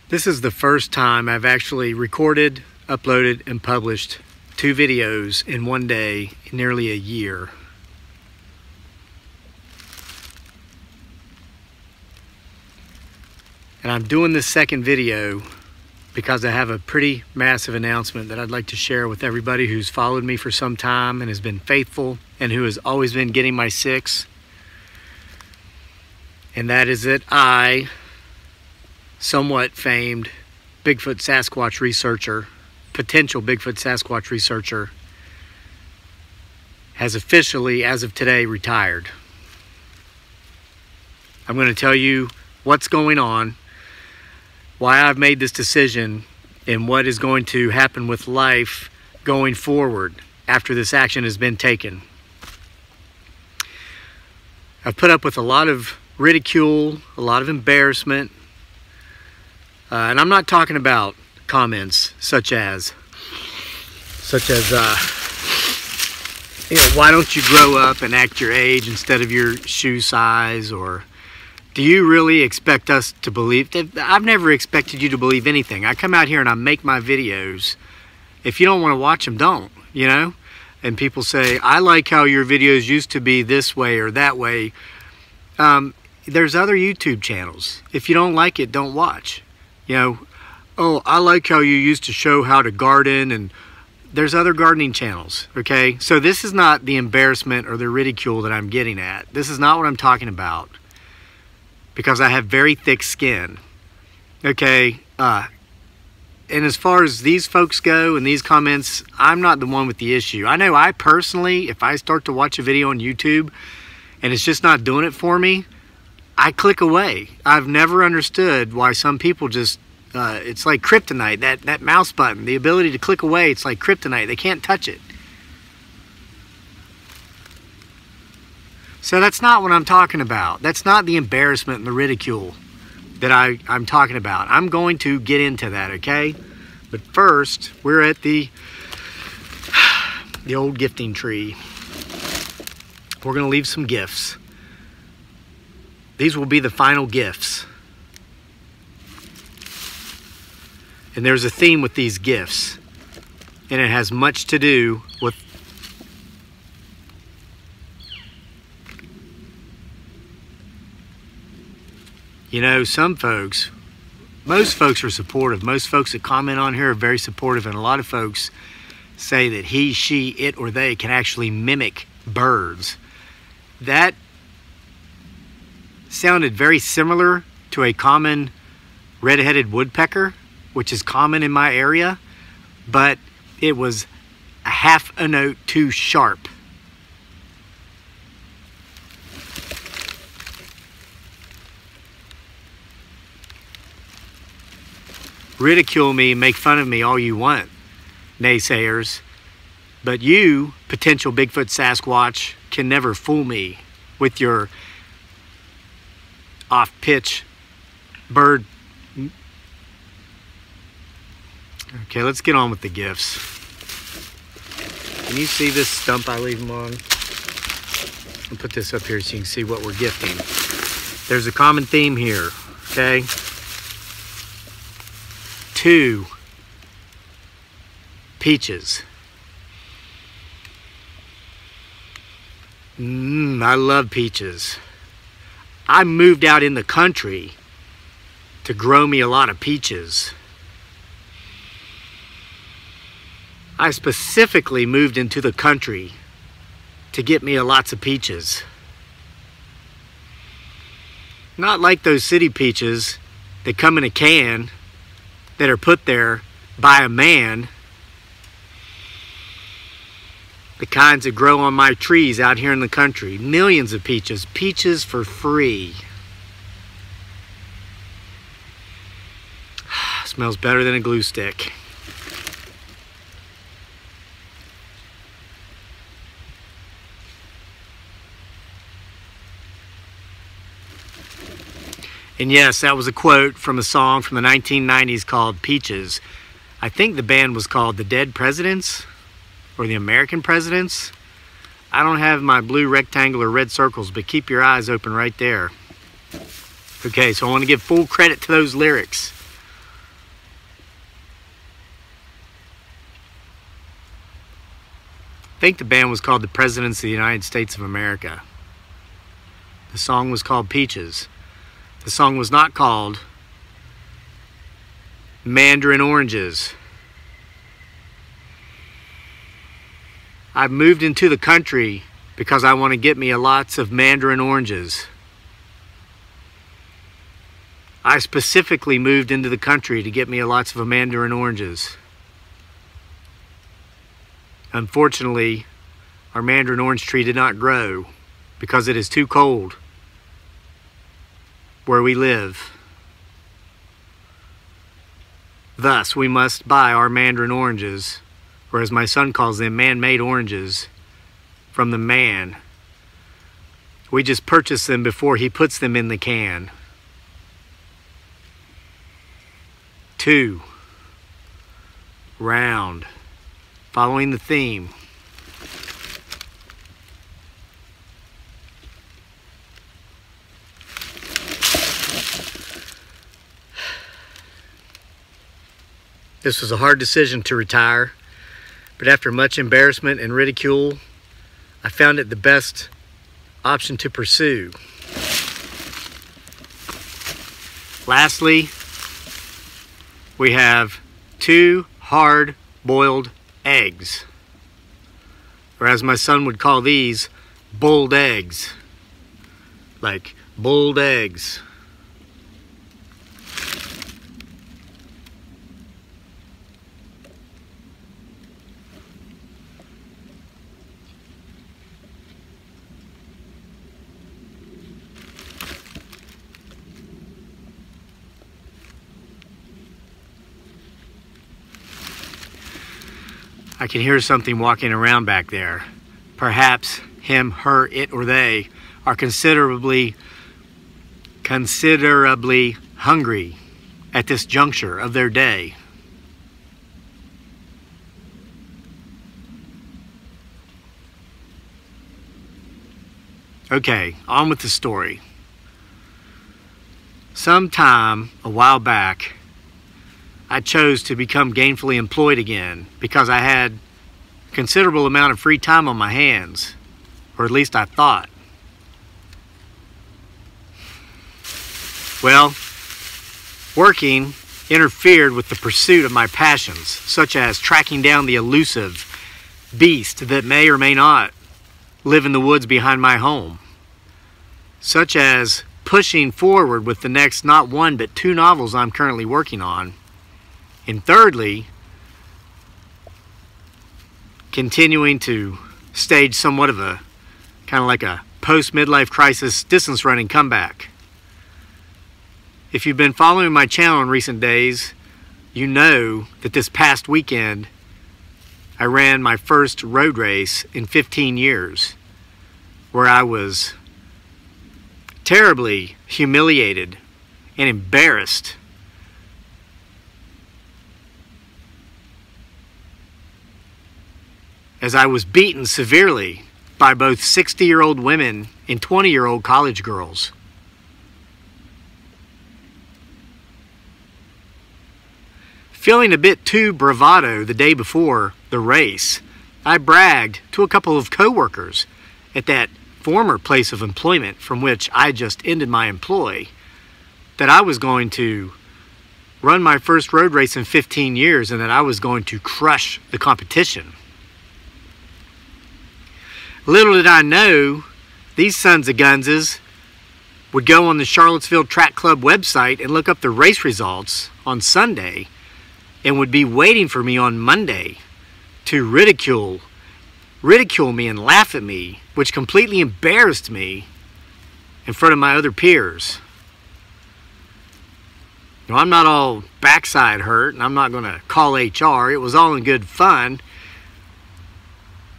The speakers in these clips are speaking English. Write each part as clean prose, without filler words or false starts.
This is the first time I've actually recorded, uploaded, and published 2 videos in one day in nearly a year. And I'm doing this second video because I have a pretty massive announcement that I'd like to share with everybody who's followed me for some time and has been faithful and who has always been getting my 6. And that is that I, somewhat famed Bigfoot Sasquatch researcher, potential Bigfoot Sasquatch researcher, has officially, as of today, retired. I'm going to tell you what's going on, why I've made this decision, and what is going to happen with life going forward after this action has been taken. I've put up with a lot of ridicule, a lot of embarrassment, and I'm not talking about comments such as why don't you grow up and act your age instead of your shoe size, or do you really expect us to believe? I've never expected you to believe anything. I come out here and I make my videos. If you don't want to watch them, don't, you know? And people say, I like how your videos used to be this way or that way. There's other YouTube channels. If you don't like it, don't watch. You know, oh, I like how you used to show how to garden, and there's other gardening channels, okay? So this is not the embarrassment or the ridicule that I'm getting at. This is not what I'm talking about, because I have very thick skin, okay? And as far as these folks go and these comments, I'm not the one with the issue. I know I personally, if I start to watch a video on YouTube and it's just not doing it for me, I click away. I've never understood why some people just, it's like kryptonite, that mouse button, the ability to click away, it's like kryptonite. They can't touch it. So that's not what I'm talking about. That's not the embarrassment and the ridicule that I'm talking about. I'm going to get into that, okay? But first, we're at the old gifting tree. We're going to leave some gifts. These will be the final gifts. And there's a theme with these gifts. And it has much to do with you know, some folks, most folks are supportive. Most folks that comment on here are very supportive, and a lot of folks say that he, she, it, or they can actually mimic birds. That sounded very similar to a common red-headed woodpecker, which is common in my area, but it was a half a note too sharp. Ridicule me, make fun of me all you want, naysayers, but you, potential Bigfoot Sasquatch, can never fool me with your off-pitch bird. Okay, let's get on with the gifts. Can you see this stump I leave them on? I'll put this up here so you can see what we're gifting. There's a common theme here, okay? 2 peaches. I love peaches. I moved out in the country to grow me a lot of peaches. I specifically moved into the country to get me lots of peaches. Not like those city peaches that come in a can that are put there by a man. The kinds that grow on my trees out here in the country. Millions of peaches. Peaches for free. Smells better than a glue stick. And yes, that was a quote from a song from the 1990s called Peaches. I think the band was called The Dead Presidents, or the American Presidents. I don't have my blue rectangular red circles, but keep your eyes open right there. Okay, so I want to give full credit to those lyrics. think the band was called the Presidents of the United States of America. The song was called Peaches. The song was not called Mandarin Oranges. I've moved into the country because I want to get me lots of Mandarin oranges. I specifically moved into the country to get me lots of Mandarin oranges. Unfortunately, our Mandarin orange tree did not grow because it is too cold where we live. Thus, we must buy our Mandarin oranges, or as my son calls them, man-made oranges, from the man. We just purchase them before he puts them in the can. 2. Round. Following the theme. This was a hard decision to retire, but after much embarrassment and ridicule, I found it the best option to pursue. Lastly, we have 2 hard-boiled eggs, or as my son would call these, boiled eggs. Like boiled eggs. I can hear something walking around back there. Perhaps him, her, it, or they are considerably hungry at this juncture of their day. Okay, on with the story. Sometime a while back, I chose to become gainfully employed again because I had a considerable amount of free time on my hands, or at least I thought. Well, working interfered with the pursuit of my passions, such as tracking down the elusive beast that may or may not live in the woods behind my home, such as pushing forward with the next not 1 but 2 novels I'm currently working on. And thirdly, continuing to stage somewhat of a kind of like a post-midlife crisis distance running comeback. If you've been following my channel in recent days, you know that this past weekend I ran my first road race in 15 years, where I was terribly humiliated and embarrassed as I was beaten severely by both 60-year-old women and 20-year-old college girls. Feeling a bit too bravado the day before the race, I bragged to a couple of co-workers at that former place of employment from which I just ended my employ that I was going to run my first road race in 15 years and that I was going to crush the competition. Little did I know, these sons of gunses would go on the Charlottesville Track Club website and look up the race results on Sunday and would be waiting for me on Monday to ridicule me and laugh at me, which completely embarrassed me in front of my other peers. Now, I'm not all backside hurt, and I'm not going to call HR. It was all in good fun.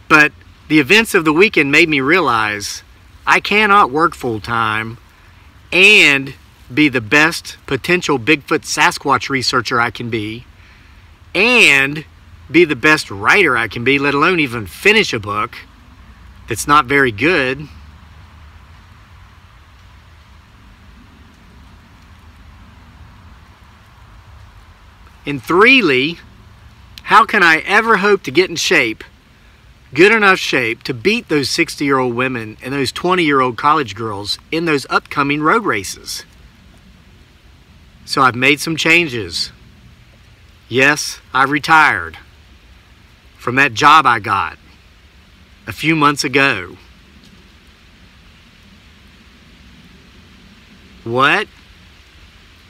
But the events of the weekend made me realize I cannot work full-time and be the best potential Bigfoot Sasquatch researcher I can be, and be the best writer I can be, let alone even finish a book that's not very good. And thirdly, how can I ever hope to get in shape good enough shape to beat those 60-year-old women and those 20-year-old college girls in those upcoming road races. So I've made some changes. Yes, I've retired from that job I got a few months ago. What?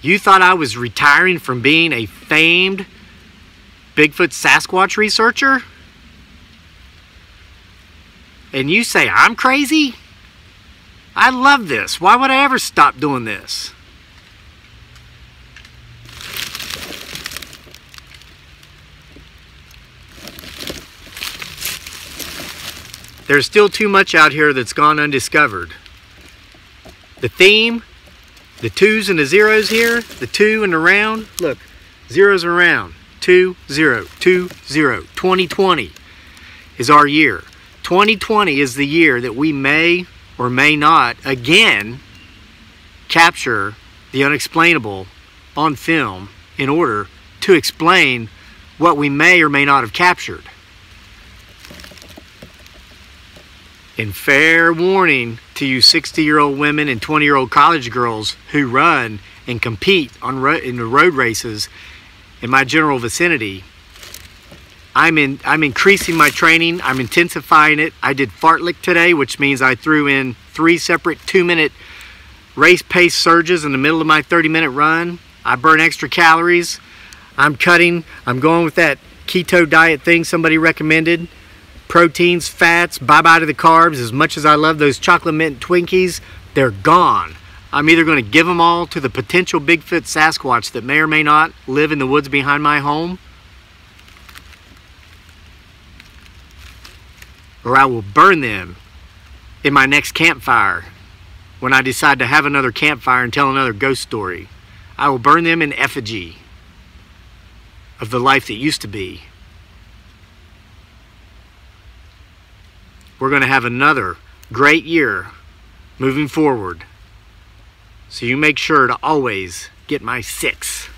You thought I was retiring from being a famed Bigfoot Sasquatch researcher? And you say I'm crazy? I love this. Why would I ever stop doing this? There's still too much out here that's gone undiscovered. The theme, the twos and the zeros here, the two and the round, look, zeros are round, 2, 0, 2, 0. 2020 is our year. 2020 is the year that we may or may not again capture the unexplainable on film in order to explain what we may or may not have captured. And fair warning to you 60-year-old women and 20-year-old college girls who run and compete in the road races in my general vicinity. I'm increasing my training. I'm intensifying it. I did fartlek today, which means I threw in 3 separate 2-minute race pace surges in the middle of my 30-minute run. I burn extra calories. I'm going with that keto diet thing somebody recommended. Proteins, fats, bye-bye to the carbs. As much as I love those chocolate mint Twinkies, they're gone. I'm either going to give them all to the potential Bigfoot Sasquatch that may or may not live in the woods behind my home, or I will burn them in my next campfire when I decide to have another campfire and tell another ghost story. I will burn them in effigy of the life that used to be. We're going to have another great year moving forward. So you make sure to always get my 6.